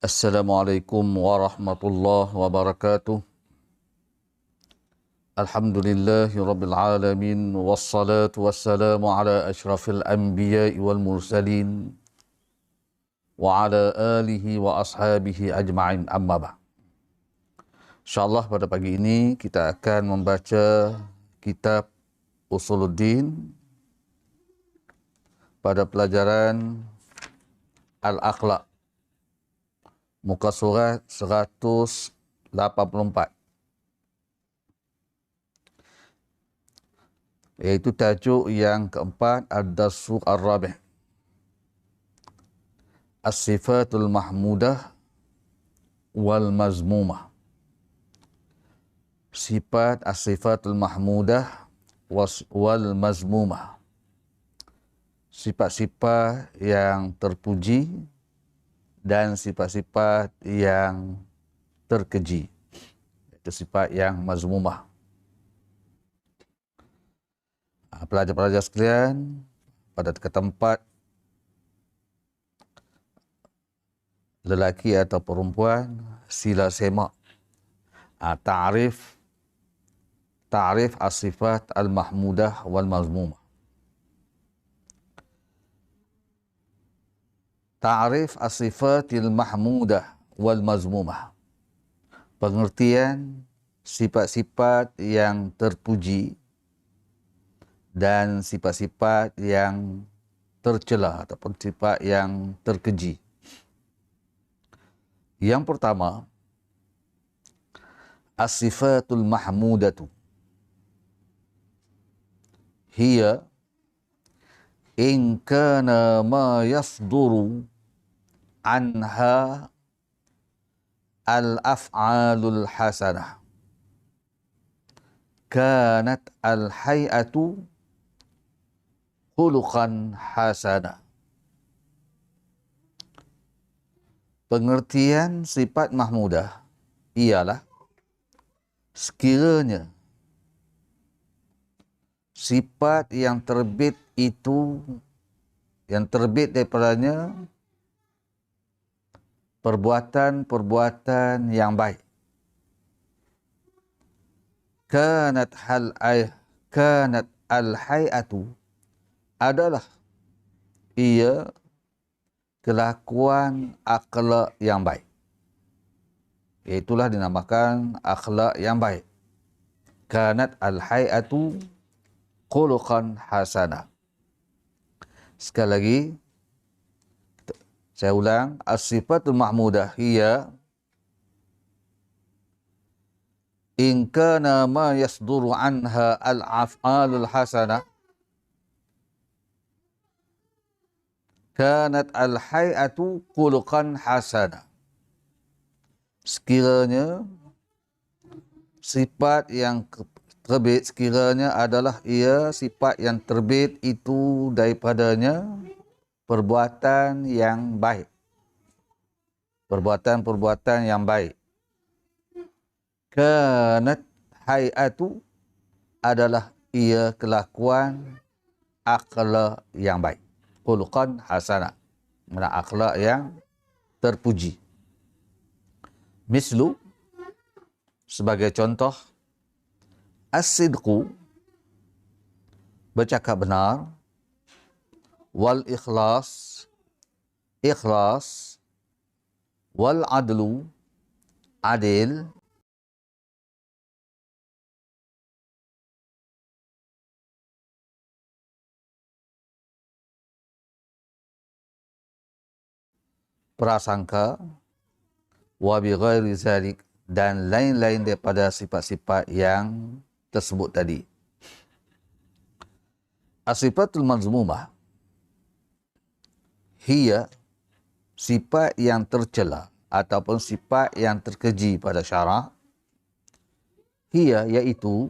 Assalamualaikum warahmatullahi wabarakatuh. Alhamdulillahi rabbil alamin. Wassalatu wassalamu ala ashrafil anbiya'i wal mursalin wa ala alihi wa ashabihi ajma'in, amma ba'd. InsyaAllah pada pagi ini kita akan membaca kitab Usuluddin pada pelajaran Al-Akhlaq, muka surat 184, iaitu tajuk yang keempat, Ad-Darsu Ar-Rabi', As-Sifatul Mahmudah wal Mazmumah. Sifat As-Sifatul Mahmudah wal Mazmumah, sifat-sifat yang terpuji dan sifat-sifat yang terkeji, itu sifat yang mazmumah. Pelajar-pelajar sekalian, pada tempat lelaki atau perempuan, sila semak ta'rif as-sifat al-mahmudah wal mazmumah. Ta'rif as-sifatil mahmudah wal mazmumah, pengertian sifat-sifat yang terpuji dan sifat-sifat yang tercela ataupun sifat yang terkeji. Yang pertama, as-sifatul mahmudatu hiya in kana ma yasduru anha al-af'alul hasanah, kanat al-hay'atu khuluqan hasanah. Pengertian sifat mahmudah ialah sekiranya sifat yang terbit itu, yang terbit daripadanya perbuatan-perbuatan yang baik. Kanat al-hay'atu adalah ia kelakuan akhlak yang baik. Itulah dinamakan akhlak yang baik. Kanat al-hay'atu khuluqan hasanah. Sekali lagi, saya ulang, as-sifatul mahmudah hiya in kana ma yasduru anha al-af'alul hasanah, kanat al-hay'atu khuluqan hasanah. Sekiranya sifat yang terbit, sekiranya adalah ia sifat yang terbit itu daripadanya perbuatan yang baik. Perbuatan-perbuatan yang baik. Kanat hay'atu adalah ia kelakuan akhlak yang baik. Khuluqan hasanah, mana akhlak yang terpuji. Mislu, sebagai contoh, as-sidqu, bercakap benar, wal ikhlas, wal adlu, adil, prasangka, wa bi ghairi zalik, dan lain-lain daripada sifat-sifat yang tersebut tadi. As-sifatul mazmumah hiya, sifat yang tercela ataupun sifat yang terkeji pada syarak. Hiya, iaitu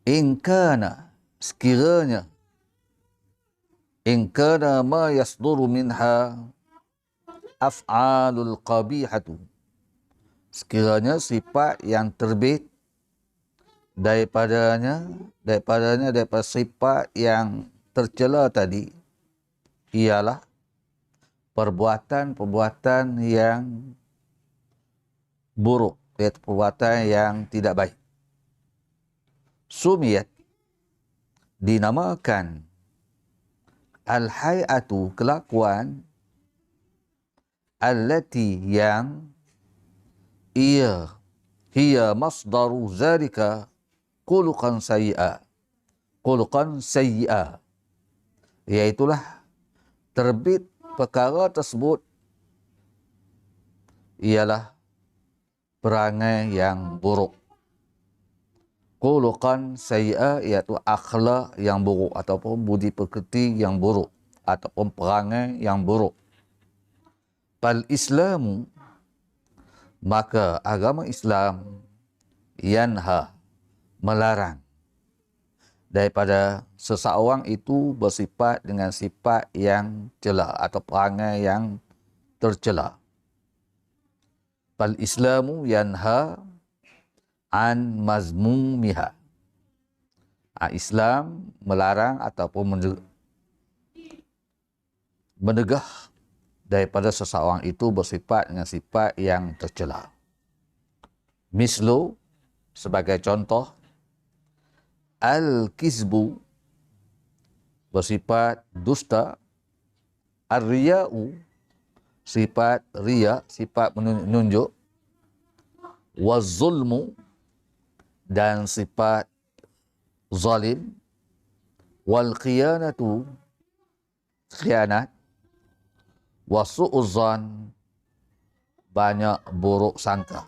in kana, sekiranya, in kana ma yasduru minha af'alul qabihatu, sekiranya sifat yang terbit daripada sifat yang tercela tadi ialah perbuatan-perbuatan yang buruk, iaitu perbuatan yang tidak baik. Sumiyat, dinamakan al-hay'atu, kelakuan, allati, yang hiya masdaru zalika khuluqan sayyi'a. Khuluqan sayyi'a, iaitulah terbit perkara tersebut ialah perangai yang buruk. Khuluqan sayyi'a, iaitu akhlak yang buruk ataupun budi pekerti yang buruk ataupun perangai yang buruk. Fal Islamu, maka agama Islam, yanha, melarang daripada seseorang itu bersifat dengan sifat yang cela atau perangai yang tercela. Fal Islamu yanha an mazmumiha. Islam melarang ataupun menegah daripada seseorang itu bersifat dengan sifat yang tercela. Mislu, sebagai contoh, al-kizbu, bersifat dusta, ar-riya'u, sifat riya, sifat menunjuk, waz-zulmu, dan sifat zalim, wal-khiyanatu, khianat, wasu'uzan, banyak buruk sangka,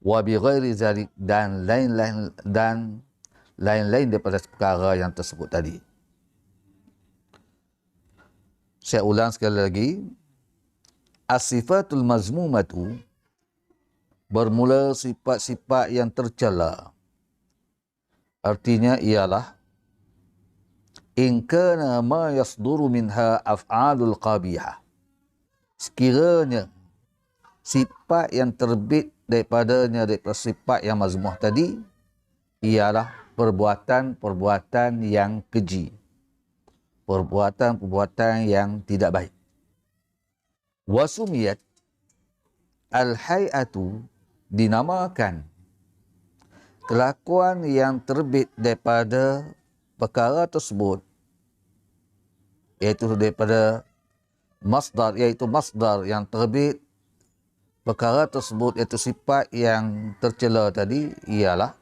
wa bi ghairi zalik, dan lain-lain daripada perkara yang tersebut tadi. Saya ulang sekali lagi. As-sifatul mazmumatu, bermula sifat-sifat yang tercela. Artinya ialah in kana ma yasduru minha af'alul qabihah. Sekiranya sifat yang terbit daripada sifat yang mazmumah tadi ialah perbuatan-perbuatan yang keji, perbuatan-perbuatan yang tidak baik. Wasumiyat al-hay'atu, dinamakan kelakuan yang terbit daripada perkara tersebut, iaitu daripada masdar, iaitu masdar yang terbit perkara tersebut, iaitu sifat yang tercela tadi, ialah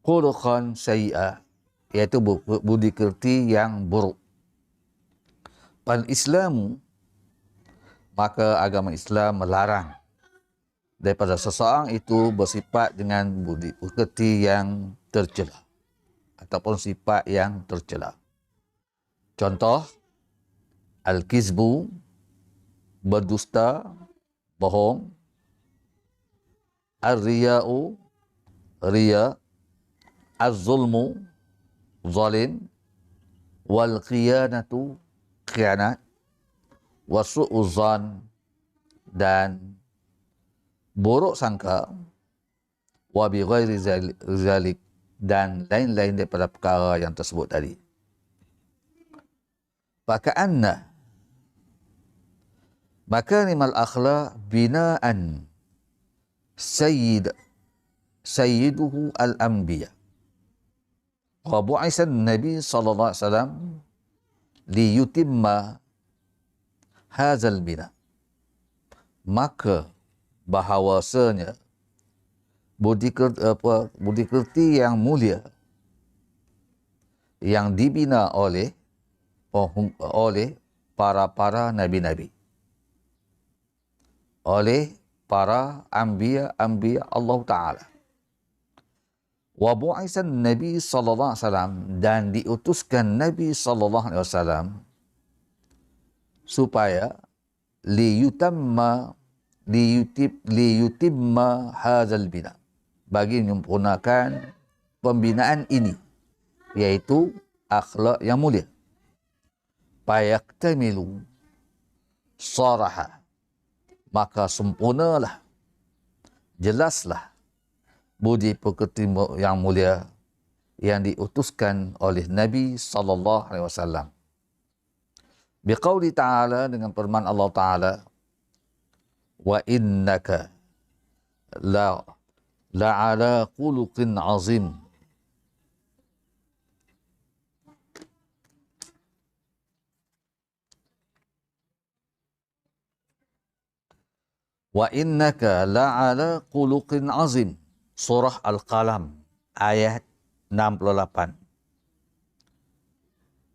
khuluqan sayyi'a, iaitu budi kerti yang buruk. Fal Islamu, maka agama Islam melarang daripada seseorang itu bersifat dengan budi pekerti yang tercela ataupun sifat yang tercela. Contoh, al-kizbu, berdusta, bohong, ar-riya'u, riya, az-zulmu, zalim, wal-khiyanatu, khianat, wasu'uzan, dan buruk sangka, wa bi ghairi zalik, dan lain-lain daripada perkara yang tersebut tadi. Faka'anna makarimal akhlaq binaan sayyiduhu al-anbiya, wa bu'isa Nabi sallallahu alaihi wasallam liyutimma hadzal bina. Maka bahawasanya budi kerti yang mulia yang dibina oleh para nabi-nabi, oleh para anbiya Allah Ta'ala. Wa bu'isan Nabi sallallahu alaihi wasallam, dan diutuskan Nabi sallallahu alaihi wasallam supaya liyutimma hadzal bina, bagi menyempurnakan pembinaan ini, yaitu akhlak yang mulia. Fayaktamilu saraha, maka sempurnalah, jelaslah budi pekerti yang mulia yang diutuskan oleh Nabi sallallahu alaihi wasallam. Biqauli ta'ala, dengan firman Allah Ta'ala, wa innaka la la'ala khuluqin azim. Wa innaka la'ala khuluqin azim. Surah Al-Qalam ayat 68.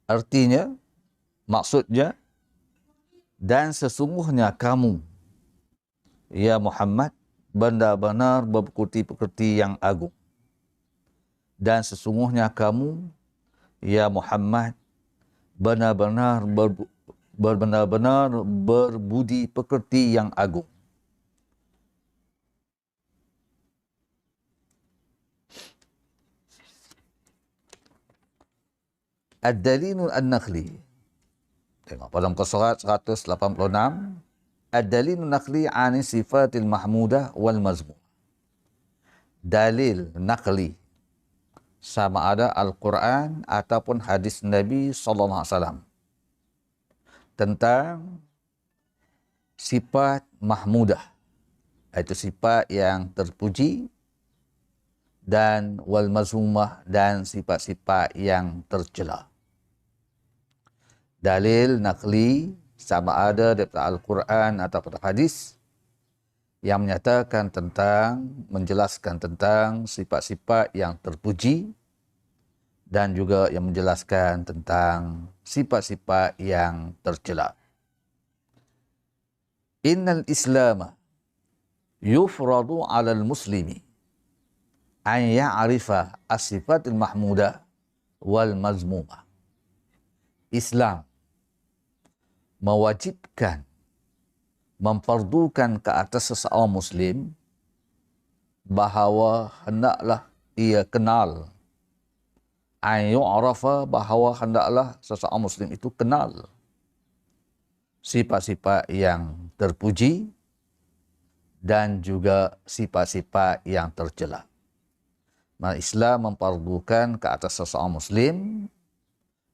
Artinya, maksudnya, dan sesungguhnya kamu, ya Muhammad, benar-benar berpekerti-pekerti yang agung. Dan sesungguhnya kamu, ya Muhammad, benar-benar berbudi pekerti yang agung. Ad-Dalilul An-Nakhli. Tengok pada muka surat 186. Ad-Dalilul Nakhli ani sifatil mahmudah wal mazmum. Dalil Nakhli, sama ada Al-Quran ataupun hadis Nabi SAW, tentang sifat mahmudah, iaitu sifat yang terpuji, dan wal mazmumah, dan sifat-sifat yang tercela. Dalil Naqli sama ada daripada Al-Quran ataupun hadis yang menyatakan tentang, menjelaskan tentang sifat-sifat yang terpuji, dan juga yang menjelaskan tentang sifat-sifat yang tercela. Innal Islama yufradu 'alal muslimi an ya'rifa as-sifatil mahmudah wal mazmumah. Islam mewajibkan, memfardukan ke atas seseorang Muslim bahawa hendaklah ia kenal, yu'rafa, bahawa hendaklah seseorang Muslim itu kenal sifat-sifat yang terpuji dan juga sifat-sifat yang tercela. Maka Islam memfardukan ke atas seseorang Muslim,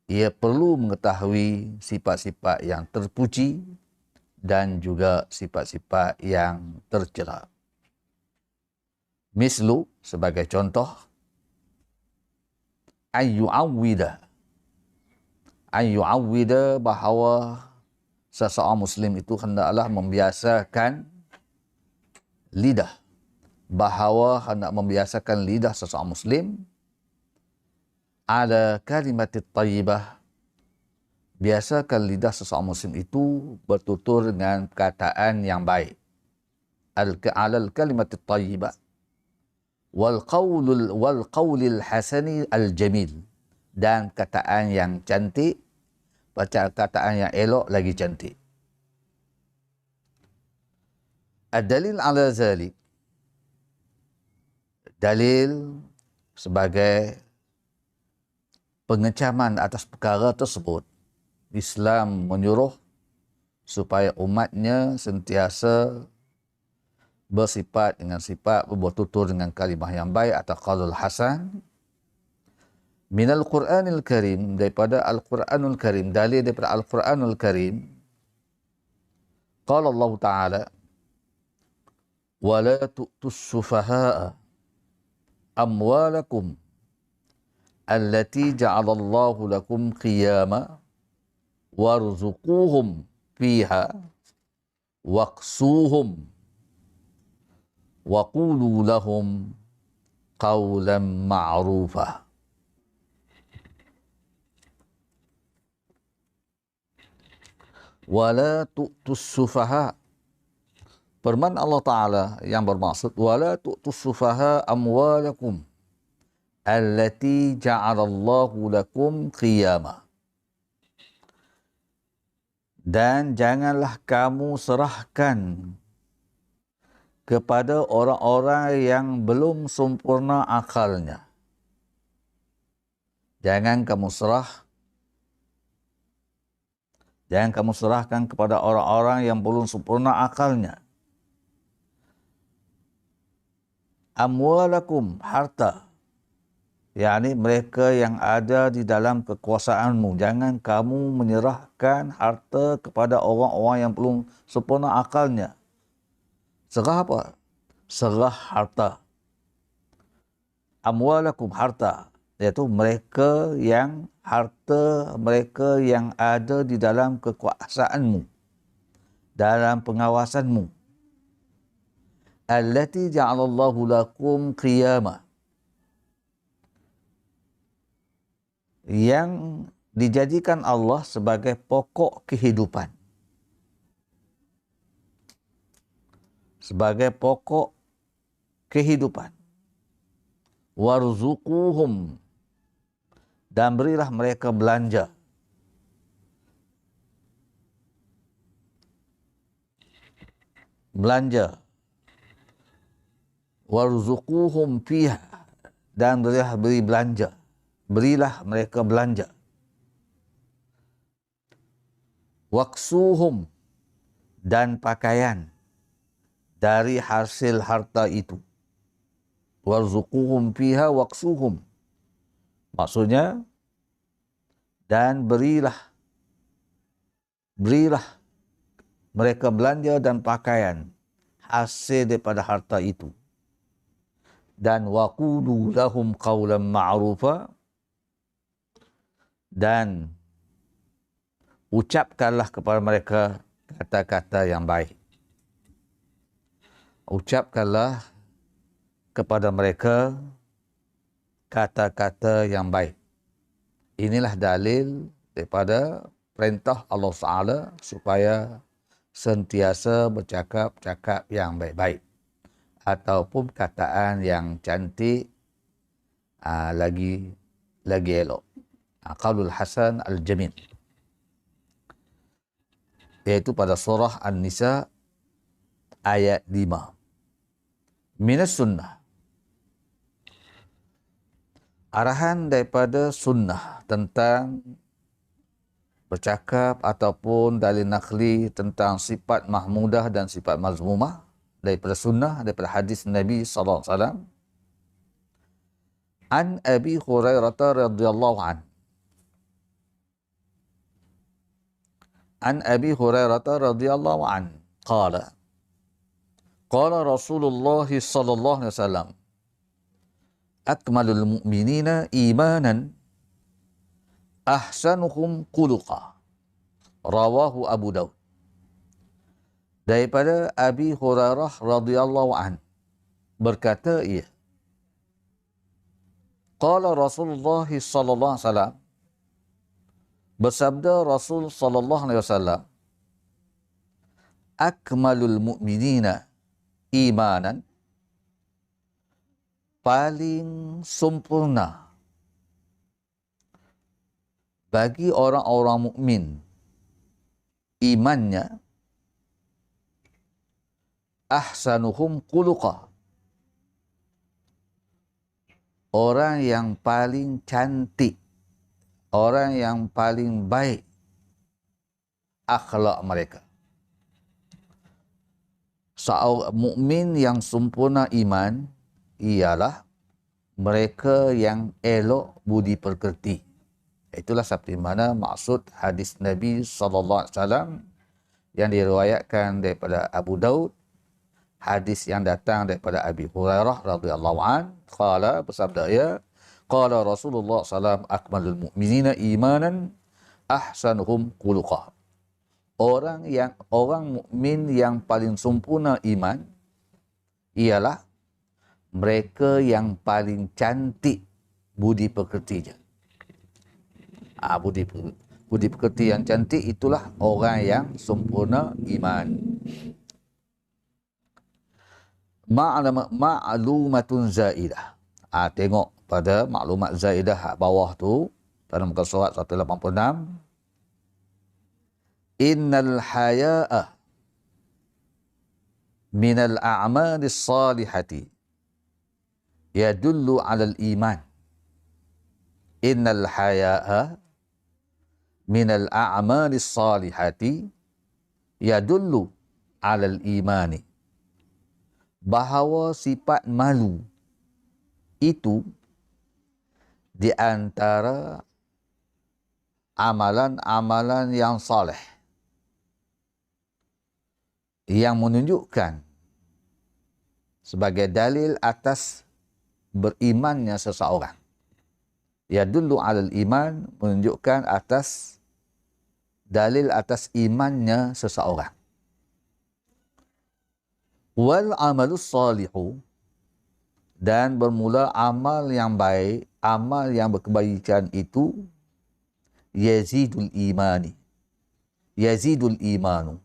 ia perlu mengetahui sifat-sifat yang terpuji dan juga sifat-sifat yang tercela. Mislu, sebagai contoh, ayyu'awwida, bahawa seseorang Muslim itu hendaklah membiasakan lidah, bahawa hendak membiasakan lidah seseorang Muslim ala kalimatit tayyibah, biasakan lidah seseorang Muslim itu bertutur dengan perkataan yang baik, alal kalimatit tayyibah wal qawlil hasani al jamil, dan kataan yang cantik, perkataan yang elok lagi cantik. Ad-dalil ala zalik, dalil sebagai pengecaman atas perkara tersebut, Islam menyuruh supaya umatnya sentiasa bersifat dengan sifat, bertutur dengan kalimah yang baik atau qaulul hasan, minal Qur'anil Karim, daripada Al-Quranul Karim, dalil daripada Al-Quranul Karim. Qala Allah Ta'ala, wa la tu'tus sufaha'a amwalakum allati ja'alallahu lakum qiyama warzuquhum fiha waqsuhum wa qulu lahum qawlan ma'rufa. Wala tu'tus sufaha, firman Allah Ta'ala yang bermaksud wala tu'tus sufaha amwalakum allati ja'alallahu lakum qiyama, dan janganlah kamu serahkan kepada orang-orang yang belum sempurna akalnya. Jangan kamu serahkan kepada orang-orang yang belum sempurna akalnya. Amwalakum, harta, yakni mereka yang ada di dalam kekuasaanmu. Jangan kamu menyerahkan harta kepada orang-orang yang belum sempurna akalnya. Serah apa? Serah harta. Amwalakum, harta, iaitu mereka yang harta mereka yang ada di dalam kekuasaanmu, dalam pengawasanmu. Allati ja'alallahu lakum qiyama, yang dijadikan Allah sebagai pokok kehidupan. Sebagai pokok kehidupan. Warzuquhum, dan berilah mereka belanja. Belanja. Warzuquhum fiha, dan beri belanja. Berilah mereka belanja. Waksuhum, dan pakaian dari hasil harta itu. Warzuquhum fiha waksuhum, maksudnya, dan berilah mereka belanja dan pakaian hasil daripada harta itu. Dan waqulu lahum qawlan ma'rufa, dan ucapkanlah kepada mereka kata-kata yang baik. Ucapkanlah kepada mereka kata-kata yang baik. Inilah dalil daripada perintah Allah Ta'ala supaya sentiasa bercakap-cakap yang baik-baik ataupun kataan yang cantik, lagi elok. Qaulul Hasan Al-Jamil, iaitu pada surah An-Nisa ayat 5. Minas sunnah, arahan daripada sunnah tentang bercakap ataupun dalil naqli tentang sifat mahmudah dan sifat mazmumah daripada sunnah, daripada hadis Nabi SAW. An Abi Hurairah radhiyallahu an. An Abi Hurairah radhiyallahu an qala Rasulullah sallallahu alaihi wasallam, akmalul mu'minina imanan ahsanuhum khuluqa, rawahu Abu Daud. Daripada Abi Hurairah radhiyallahu an, berkata ia, qala Rasulullah sallallahu alaihi wasallam, bersabda Rasul sallallahu alaihi wasallam, akmalul mu'minina imanan, paling sempurna bagi orang-orang mukmin imannya, ahsanuhum khuluqa, orang yang paling cantik, orang yang paling baik akhlak mereka. Seorang mukmin yang sempurna iman ialah mereka yang elok budi pekerti. Itulah seperti mana maksud hadis Nabi SAW yang diriwayatkan daripada Abu Daud, hadis yang datang daripada Abi Hurairah radhiyallahu an, qala, bersabda ia, qala Rasulullah SAW, akmalul mu'minina imanan ahsanuhum khuluqa. Orang mukmin yang paling sempurna iman ialah mereka yang paling cantik budi pekertinya. Budi pekerti yang cantik itulah orang yang sempurna iman. Ma'lumatun zaidah. Tengok pada maklumat zaidah bawah tu, pada muka surat 186. Innal haya'a minal a'malis salihati yadullu 'alal iman. Innal haya'a minal a'malis salihati yadullu 'alal imani. Bahawa sifat malu itu di antara amalan-amalan yang saleh yang menunjukkan sebagai dalil atas berimannya seseorang. Yadullu alal iman, menunjukkan atas dalil atas imannya seseorang. Wal amalus salihu, dan bermula amal yang baik, amal yang berkebaikan itu yazidul imani. Yazidul imanu.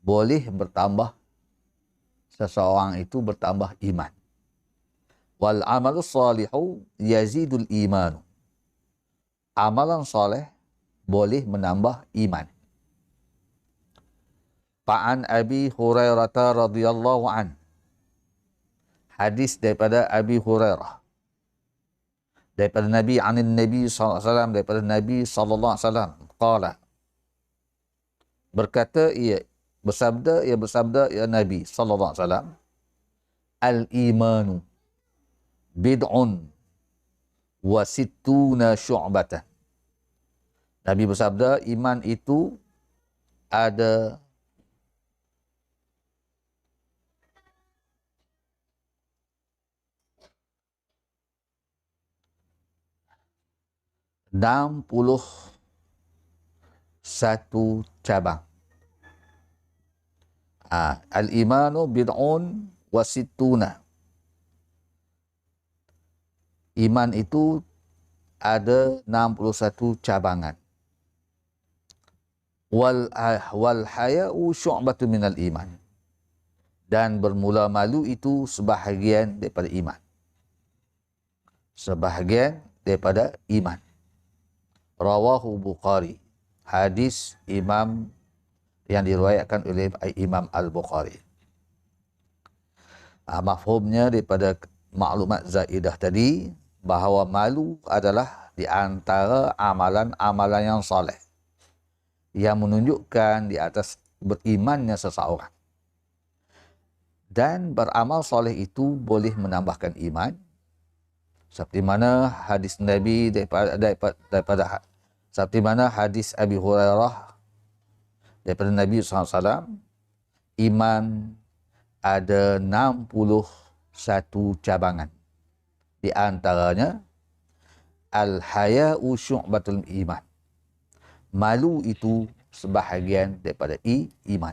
Boleh bertambah, seseorang itu bertambah iman. Wal amalus salihu yazidul imanu. Amalan soleh boleh menambah iman. Fa'an Abi Hurairah radhiyallahu an. Hadis daripada Abi Hurairah. Daripada Nabi Nabi sallallahu alaihi wasallam, daripada Nabi sallallahu alaihi wasallam qala. Berkata ia bersabda ya Nabi sallallahu alaihi wasallam, al-imanu bid'un wa sittuna syu'batan. Nabi bersabda, iman itu ada 61 cabang. Al-imanu bid'un wa sittuna. Iman itu ada 61 cabangan. Wal haya'u syu'batun minal iman. Dan bermula malu itu sebahagian daripada iman. Sebahagian daripada iman. Rawahu Bukhari. Hadis Imam yang diriwayatkan oleh Imam Al-Bukhari. Mafhumnya daripada maklumat zaidah tadi, bahawa malu adalah di antara amalan-amalan yang soleh yang menunjukkan di atas berimannya seseorang. Dan beramal soleh itu boleh menambahkan iman. Seperti mana hadis Nabi daripada seperti mana hadis Abi Hurairah daripada Nabi SAW, iman ada 61 cabangan. Di antaranya, al-haya'u syu'batul iman. Malu itu sebahagian daripada iman.